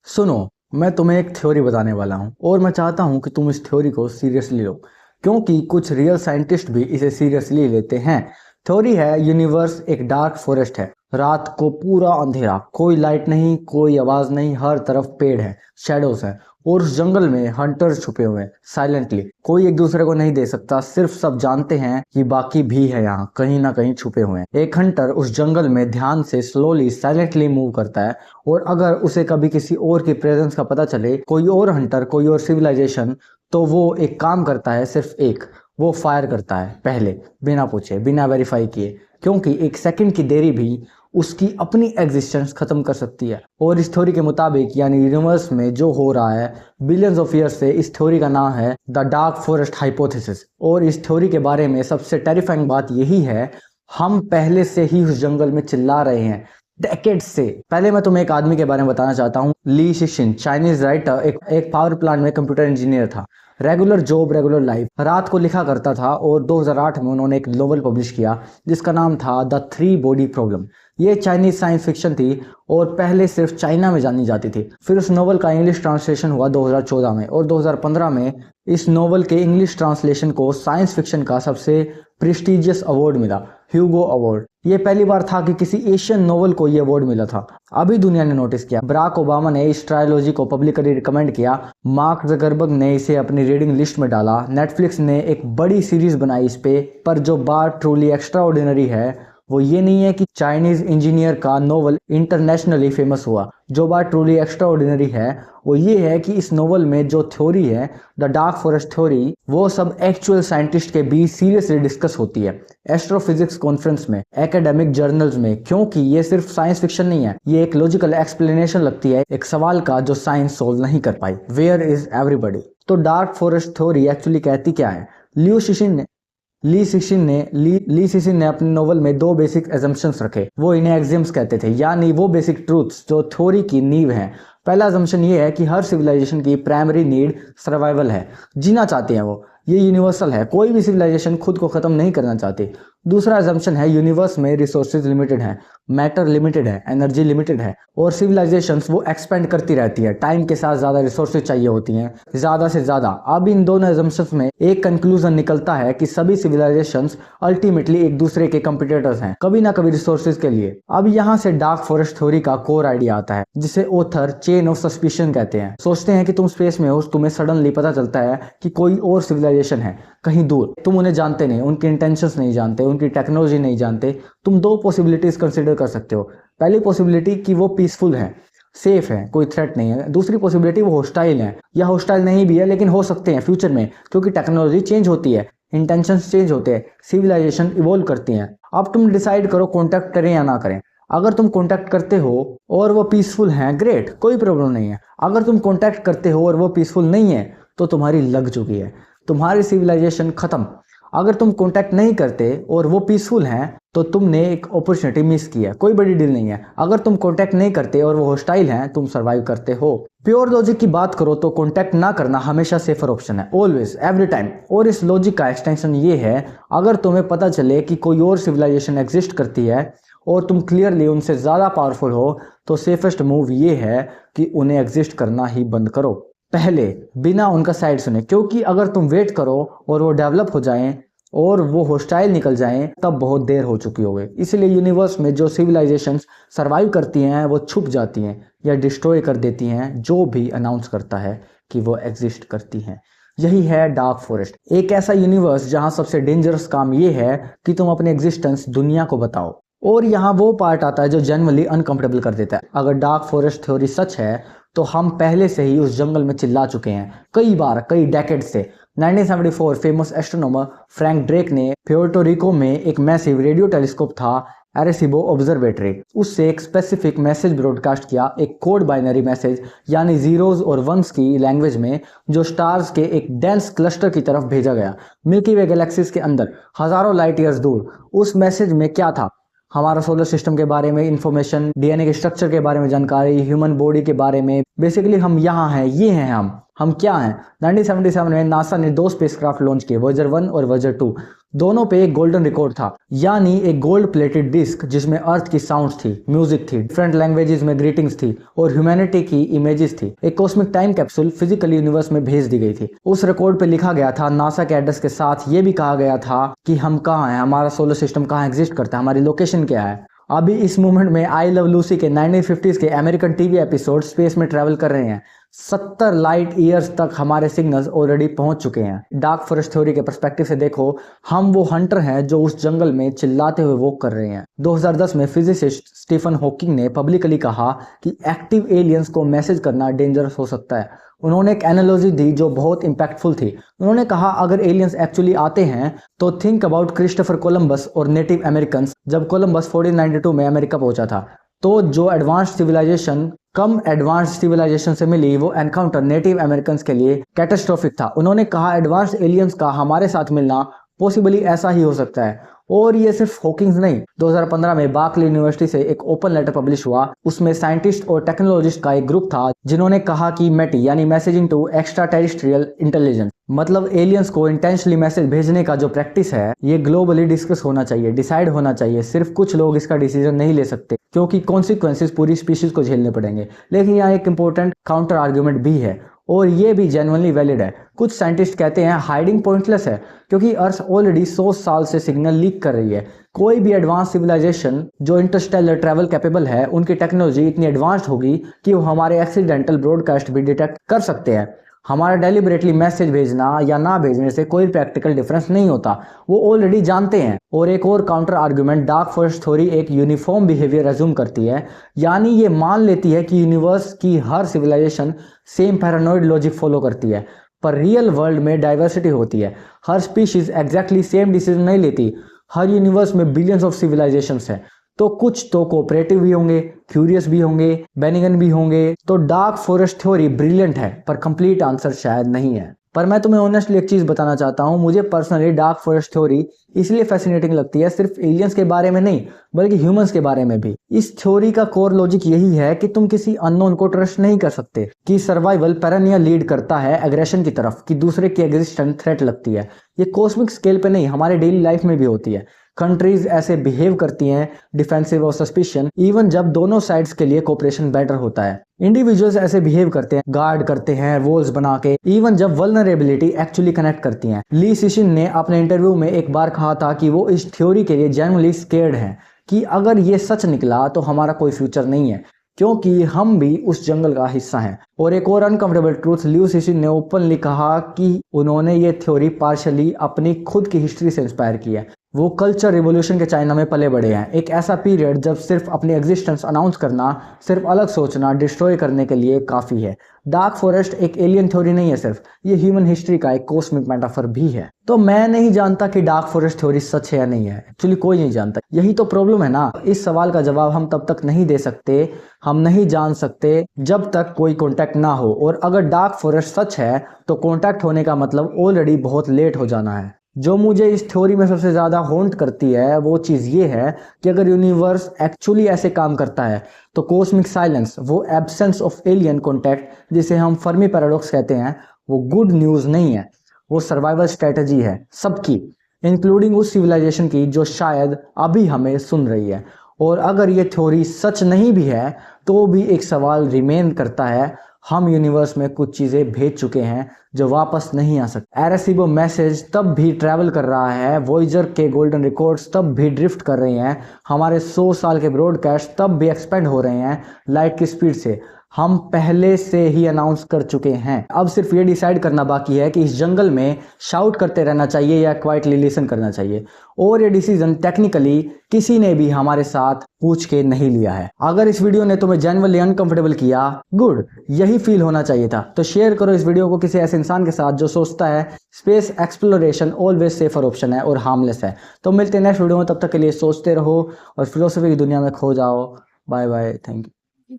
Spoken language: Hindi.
सुनो, मैं तुम्हें एक थ्योरी बताने वाला हूँ और मैं चाहता हूँ कि तुम इस थ्योरी को सीरियसली लो, क्योंकि कुछ रियल साइंटिस्ट भी इसे सीरियसली लेते हैं। थ्योरी है, यूनिवर्स एक डार्क फॉरेस्ट है। रात को पूरा अंधेरा, कोई लाइट नहीं, कोई आवाज नहीं, हर तरफ पेड़ है, शैडोज है। और उस जंगल में हंटर्स छुपे हुए हैं साइलेंटली। कोई एक दूसरे को नहीं दे सकता, सिर्फ सब जानते हैं कि बाकी भी है यहाँ कहीं ना कहीं छुपे हुए हैं। एक हंटर उस जंगल में ध्यान से स्लोली साइलेंटली मूव करता है, और अगर उसे कभी किसी और की प्रेजेंस का पता चले, कोई और हंटर, कोई और सिविलाइजेशन, तो वो एक काम करता है, सिर्फ एक, वो फायर करता है पहले, बिना पूछे, बिना वेरीफाई किए, क्योंकि एक सेकंड की देरी भी उसकी अपनी एग्जिस्टेंस खत्म कर सकती है। और इस थ्योरी के मुताबिक, यानी यूनिवर्स में जो हो रहा है बिलियंस ऑफ ईयर से, इस थ्योरी का नाम है द डार्क फॉरेस्ट हाइपोथेसिस। और इस थ्योरी के बारे में सबसे टेरिफाइंग बात यही है, हम पहले से ही उस जंगल में चिल्ला रहे हैं, डेकेड से। पहले मैं तुम्हें एक आदमी के बारे में बताना चाहता हूँ, ली शिशिन, चाइनीज राइटर, एक पावर प्लांट में कंप्यूटर इंजीनियर था। रेगुलर जॉब, रेगुलर लाइफ, रात को लिखा करता था। और 2008 में उन्होंने एक नोवेल पब्लिश किया जिसका नाम था द थ्री बॉडी प्रॉब्लम। ये चाइनीज साइंस फिक्शन थी और पहले सिर्फ चाइना में जानी जाती थी। फिर उस नोवेल का इंग्लिश ट्रांसलेशन हुआ 2014 में, और 2015 में इस नोवेल के इंग्लिश ट्रांसलेशन को साइंस फिक्शन का सबसे प्रेस्टिजियस अवार्ड मिला, ह्यूगो अवार्ड। ये पहली बार था कि किसी एशियन नोवेल को ये अवार्ड मिला था। अभी दुनिया ने नोटिस किया, बराक ओबामा ने इस ट्रायोलॉजी को पब्लिकली रिकमेंड किया, मार्क जकरबर्ग ने इसे अपनी रीडिंग लिस्ट में डाला, नेटफ्लिक्स ने एक बड़ी सीरीज बनाई इस पे। पर जो बात ट्रूली एक्स्ट्रा ऑर्डिनरी है वो ये नहीं है कि चाइनीज इंजीनियर का नोवेल इंटरनेशनली फेमस हुआ। जो बात ट्रूली एक्स्ट्रा ऑर्डिनरी है वो ये है कि इस नोवेल में जो थ्योरी है, द डार्क फॉरेस्ट थ्योरी, वो सब एक्चुअल साइंटिस्ट के बीच सीरियसली डिस्कस होती है, एस्ट्रोफिजिक्स कॉन्फ्रेंस में, एकेडमिक जर्नल्स में। क्योंकि ये सिर्फ साइंस फिक्शन नहीं है, ये एक लॉजिकल एक्सप्लेनेशन लगती है एक सवाल का जो साइंस सोल्व नहीं कर पाई, वेयर इज एवरीबॉडी। तो डार्क फॉरेस्ट थ्योरी एक्चुअली कहती क्या है? ली सिशिन ने अपने नोवेल में दो बेसिक एजम्पशंस रखे, वो इन्हें एक्सियम्स कहते थे, यानी वो बेसिक ट्रूथ्स जो थ्योरी की नींव है। पहला एजम्पशन ये है कि हर सिविलाइजेशन की प्राइमरी नीड सर्वाइवल है, जीना चाहते हैं वो, ये यूनिवर्सल है, कोई भी सिविलाइजेशन खुद को खत्म नहीं करना चाहती। दूसरा एजम्पशन है, यूनिवर्स में रिसोर्सेज लिमिटेड है, मैटर लिमिटेड है, एनर्जी लिमिटेड है, और सिविलाइजेशंस वो एक्सपेंड करती रहती है, टाइम के साथ ज्यादा रिसोर्सेज चाहिए होती हैं, ज्यादा से ज्यादा। अब इन दोनों एजम्पशंस में एक कंक्लूजन निकलता है कि सभी सिविलाइजेशंस अल्टीमेटली एक दूसरे के कंपिटिटर्स हैं, कभी ना कभी रिसोर्सेज के लिए। अब यहाँ से डार्क फॉरेस्ट थ्योरी का कोर आइडिया आता है, जिसे ऑथर चेन ऑफ सस्पिशन कहते हैं। सोचते हैं कि तुम स्पेस में हो, तुम्हें सडनली पता चलता है कि कोई और सिविलाइजेशन है कहीं दूर, तुम उन्हें जानते नहीं, उनके इंटेंशंस नहीं जानते, उनकी टेक्नोलॉजी नहीं जानते। तुम दो पॉसिबिलिटीज कंसिडर कर सकते हो। पहली पॉसिबिलिटी कि वो पीसफुल है, सेफ है, कोई थ्रेट नहीं है। दूसरी पॉसिबिलिटी वो हॉस्टाइल है, या हॉस्टाइल नहीं भी है लेकिन हो सकते हैं फ्यूचर में, क्योंकि टेक्नोलॉजी चेंज होती है, इंटेंशंस चेंज होते हैं, सिविलाइजेशन इवॉल्व करती हैं। अब तुम डिसाइड करो कॉन्टैक्ट करें या ना करें। अगर तुम कॉन्टैक्ट करते हो और वो पीसफुल हैं, ग्रेट, कोई प्रॉब्लम नहीं है। अगर तुम कॉन्टैक्ट करते हो और वो पीसफुल नहीं है, तो तुम्हारी लग चुकी है, तुम्हारी सिविलाइजेशन खत्म। अगर तुम कॉन्टैक्ट नहीं करते और वो पीसफुल हैं, तो तुमने एक अपॉर्चुनिटी मिस की है, कोई बड़ी डील नहीं है। अगर तुम कॉन्टैक्ट नहीं करते और वो हॉस्टाइल हैं, तुम सरवाइव करते हो। प्योर लॉजिक की बात करो तो कॉन्टैक्ट ना करना हमेशा सेफर ऑप्शन है, ऑलवेज, एवरी टाइम। और इस लॉजिक का एक्सटेंशन ये है, अगर तुम्हें पता चले कि कोई और सिविलाइजेशन एग्जिस्ट करती है और तुम क्लियरली उनसे ज्यादा पावरफुल हो, तो सेफेस्ट मूव ये है कि उन्हें एग्जिस्ट करना ही बंद करो, पहले, बिना उनका साइड सुने। क्योंकि अगर तुम वेट करो और वो डेवलप हो जाएं और वो हॉस्टाइल निकल जाएं, तब बहुत देर हो चुकी होगी। इसलिए यूनिवर्स में जो सिविलाइजेशंस सरवाइव करती हैं वो छुप जाती हैं या डिस्ट्रॉय कर देती हैं जो भी अनाउंस करता है कि वो एग्जिस्ट करती हैं। यही है डार्क फॉरेस्ट, एक ऐसा यूनिवर्स जहां सबसे डेंजरस काम ये है कि तुम अपने एग्जिस्टेंस दुनिया को बताओ। और यहाँ वो पार्ट आता है जो जनरली अनकंफर्टेबल कर देता है। अगर डार्क फॉरेस्ट थ्योरी सच है तो हम पहले से ही उस जंगल में चिल्ला चुके हैं, कई बार, कई डेकेड से। 1974 फेमस एस्ट्रोनॉमर फ्रैंक ड्रेक ने प्योर्टो रिको में एक मैसिव रेडियो टेलीस्कोप था, एरेसिबो ऑब्जर्वेटरी, उससे एक स्पेसिफिक मैसेज ब्रॉडकास्ट किया, एक कोड बाइनरी मैसेज, यानी जीरोज और वंस की लैंग्वेज में, जो स्टार्स के एक डेंस क्लस्टर की तरफ भेजा गया, मिल्की वे गैलेक्सीज के अंदर, हजारों लाइट ईयर्स दूर। उस मैसेज में क्या था? हमारा सोलर सिस्टम के बारे में इंफॉर्मेशन, डीएनए के स्ट्रक्चर के बारे में जानकारी, ह्यूमन बॉडी के बारे में, बेसिकली हम यहाँ हैं, ये हैं हम क्या हैं। 1977 में नासा ने दो स्पेसक्राफ्ट लॉन्च किए, वॉयेजर 1 और वॉयेजर 2, दोनों पे एक गोल्डन रिकॉर्ड था, यानी एक गोल्ड प्लेटेड डिस्क जिसमें अर्थ की साउंड्स थी, म्यूजिक थी, डिफरेंट लैंग्वेजेस में ग्रीटिंग्स थी और ह्यूमैनिटी की इमेजेस थी। एक cosmic time capsule physical universe में भेज दी गई थी। उस रिकॉर्ड पे लिखा गया था, नासा के एड्रेस के साथ ये भी कहा गया था कि हम कहाँ हैं, हमारा सोलर सिस्टम कहाँ एग्जिस्ट करता है, हमारी लोकेशन क्या है। अभी इस मूवमेंट में आई लव लूसी के 1950s के अमेरिकन टीवी एपिसोड स्पेस में ट्रैवल कर रहे हैं। 70 लाइट ईयर्स तक हमारे सिग्नल्स ऑलरेडी पहुंच चुके हैं। डार्क फॉरेस्ट थ्योरी के पर्सपेक्टिव से देखो, हम वो हंटर हैं जो उस जंगल में चिल्लाते हुए वॉक कर रहे हैं। 2010 में फिजिसिस्ट स्टीफन हॉकिंग ने पब्लिकली कहा कि एक्टिव एलियंस को मैसेज करना डेंजरस हो सकता है। उन्होंने एक एनालॉजी दी जो बहुत इंपैक्टफुल थी। उन्होंने कहा, अगर एलियंस एक्चुअली आते हैं तो थिंक अबाउट क्रिस्टोफर कोलंबस और नेटिव अमेरिकन। जब कोलंबस 1492 में अमेरिका पहुंचा था, तो जो एडवांस्ड सिविलाइजेशन कम एडवांस्ड सिविलाइजेशन से मिली, वो एनकाउंटर नेटिव अमेरिकन के लिए कैटास्ट्रोफिक था। उन्होंने कहा, एडवांस्ड एलियंस का हमारे साथ मिलना पॉसिबली ऐसा ही हो सकता है। और ये सिर्फ हॉकिंग्स नहीं, 2015 में बार्कले यूनिवर्सिटी से एक ओपन लेटर पब्लिश हुआ। उसमें साइंटिस्ट और टेक्नोलॉजिस्ट का एक ग्रुप था जिन्होंने कहा कि METI यानी messaging to extra terrestrial intelligence, मतलब एलियंस को इंटेंशनली मैसेज भेजने का जो प्रैक्टिस है, ये ग्लोबली डिस्कस होना चाहिए, डिसाइड होना चाहिए। सिर्फ कुछ लोग इसका डिसीजन नहीं ले सकते क्योंकि कॉन्सिक्वेंसेस पूरी स्पीशीज को झेलने पड़ेंगे। लेकिन यहाँ एक इंपॉर्टेंट काउंटर आर्ग्यूमेंट भी है और ये भी जेन्युइनली वैलिड है। कुछ साइंटिस्ट कहते हैं हाइडिंग पॉइंटलेस है क्योंकि अर्थ ऑलरेडी 100 साल से सिग्नल लीक कर रही है। कोई भी एडवांस सिविलाइजेशन जो इंटरस्टेलर ट्रैवल कैपेबल है, उनकी टेक्नोलॉजी इतनी एडवांस्ड होगी कि वो हमारे एक्सीडेंटल ब्रॉडकास्ट भी डिटेक्ट कर सकते हैं। हमारा डेलिबरेटली मैसेज भेजना या ना भेजने से कोई प्रैक्टिकल डिफरेंस नहीं होता, वो ऑलरेडी जानते हैं। और एक और counter argument, dark forest theory एक यूनिफॉर्म बिहेवियर अज्यूम करती है, यानी ये मान लेती है कि यूनिवर्स की हर civilisation same paranoid logic follow करती है। पर रियल वर्ल्ड में डाइवर्सिटी होती है, हर स्पीशीज एग्जैक्टली सेम डिसीजन नहीं लेती। हर यूनिवर्स में बिलियंस ऑफ सिविलाइजेशंस हैं, तो कुछ तो कोऑपरेटिव भी होंगे, क्यूरियस भी होंगे, बेनिगन भी होंगे। तो डार्क फॉरेस्ट थ्योरी ब्रिलियंट है पर कंप्लीट आंसर शायद नहीं है। पर मैं तुम्हें ऑनेस्टली एक चीज बताना चाहता हूँ, मुझे पर्सनली डार्क फॉरेस्ट थ्योरी इसलिए फैसिनेटिंग लगती है, सिर्फ एलियंस के बारे में नहीं बल्कि ह्यूमंस के बारे में भी। इस थ्योरी का कोर लॉजिक यही है कि तुम किसी अननोन को ट्रस्ट नहीं कर सकते, कि सर्वाइवल पैरानिया लीड करता है एग्रेशन की तरफ, कि दूसरे की एग्जिस्टेंस थ्रेट लगती है। ये कॉस्मिक स्केल पे नहीं, हमारे डेली लाइफ में भी होती है। कंट्रीज ऐसे बिहेव करती हैं, डिफेंसिव और सस्पिशन, इवन जब दोनों साइड्स के लिए कोऑपरेशन बेटर होता है। इंडिविजुअल्स ऐसे बिहेव करते हैं, गार्ड करते हैं वॉल्स बना के, इवन जब वल्नरेबिलिटी एक्चुअली कनेक्ट करती हैं। ली सिशिन ने अपने इंटरव्यू में एक बार कहा था कि वो इस थ्योरी के लिए जेन्युइनली स्केर्ड हैं कि अगर ये सच निकला तो हमारा कोई फ्यूचर नहीं है, क्योंकि हम भी उस जंगल का हिस्सा हैं। और एक और अनकंफर्टेबल ट्रूथ, ल्यू सिशिन ने ओपनली कहा कि उन्होंने ये थ्योरी पार्शली अपनी खुद की हिस्ट्री से इंस्पायर की है। वो कल्चर रिवॉल्यूशन के चाइना में पले बड़े हैं, एक ऐसा पीरियड जब सिर्फ अपनी एग्जिस्टेंस अनाउंस करना, सिर्फ अलग सोचना डिस्ट्रॉय करने के लिए काफी है। डार्क फॉरेस्ट एक एलियन थ्योरी नहीं है सिर्फ, ये ह्यूमन हिस्ट्री का एक कॉस्मिक मेटाफर भी है। तो मैं नहीं जानता कि डार्क फॉरेस्ट थ्योरी सच है या नहीं है, एक्चुअली कोई नहीं जानता। यही तो प्रॉब्लम है ना, इस सवाल का जवाब हम तब तक नहीं दे सकते, हम नहीं जान सकते जब तक कोई कॉन्टैक्ट ना हो। और अगर डार्क फॉरेस्ट सच है तो कॉन्टैक्ट होने का मतलब ऑलरेडी बहुत लेट हो जाना है। जो मुझे इस थ्योरी में सबसे ज्यादा हॉन्ट करती है वो चीज ये है कि अगर यूनिवर्स एक्चुअली ऐसे काम करता है तो कॉस्मिक साइलेंस, वो एब्सेंस ऑफ एलियन कॉन्टैक्ट जिसे हम फर्मी पैराडॉक्स कहते हैं, वो गुड न्यूज नहीं है, वो सर्वाइवल स्ट्रेटजी है सबकी, इंक्लूडिंग उस सिविलाइजेशन की जो शायद अभी हमें सुन रही है। और अगर ये थ्योरी सच नहीं भी है तो भी एक सवाल रिमेन करता है, हम यूनिवर्स में कुछ चीजें भेज चुके हैं जो वापस नहीं आ सकते। एरेसिबो मैसेज तब भी ट्रैवल कर रहा है, वॉयेजर के गोल्डन रिकॉर्ड्स तब भी ड्रिफ्ट कर रहे हैं, हमारे 100 साल के ब्रॉडकास्ट तब भी एक्सपेंड हो रहे हैं लाइट की स्पीड से। हम पहले से ही अनाउंस कर चुके हैं, अब सिर्फ ये डिसाइड करना बाकी है कि इस जंगल में शाउट करते रहना चाहिए या क्वाइटली लिसन करना चाहिए। और ये डिसीजन टेक्निकली किसी ने भी हमारे साथ पूछ के नहीं लिया है। अगर इस वीडियो ने तुम्हें जेन्युइनली अनकंफर्टेबल किया, गुड, यही फील होना चाहिए था, तो शेयर करो इस वीडियो को किसी ऐसे इंसान के साथ जो सोचता है space exploration always safer option है और हार्मलेस है। तो मिलते हैं नेक्स्ट वीडियो में, तब तक के लिए सोचते रहो और फिलोसफी की दुनिया में खो जाओ। Bye bye, thank you.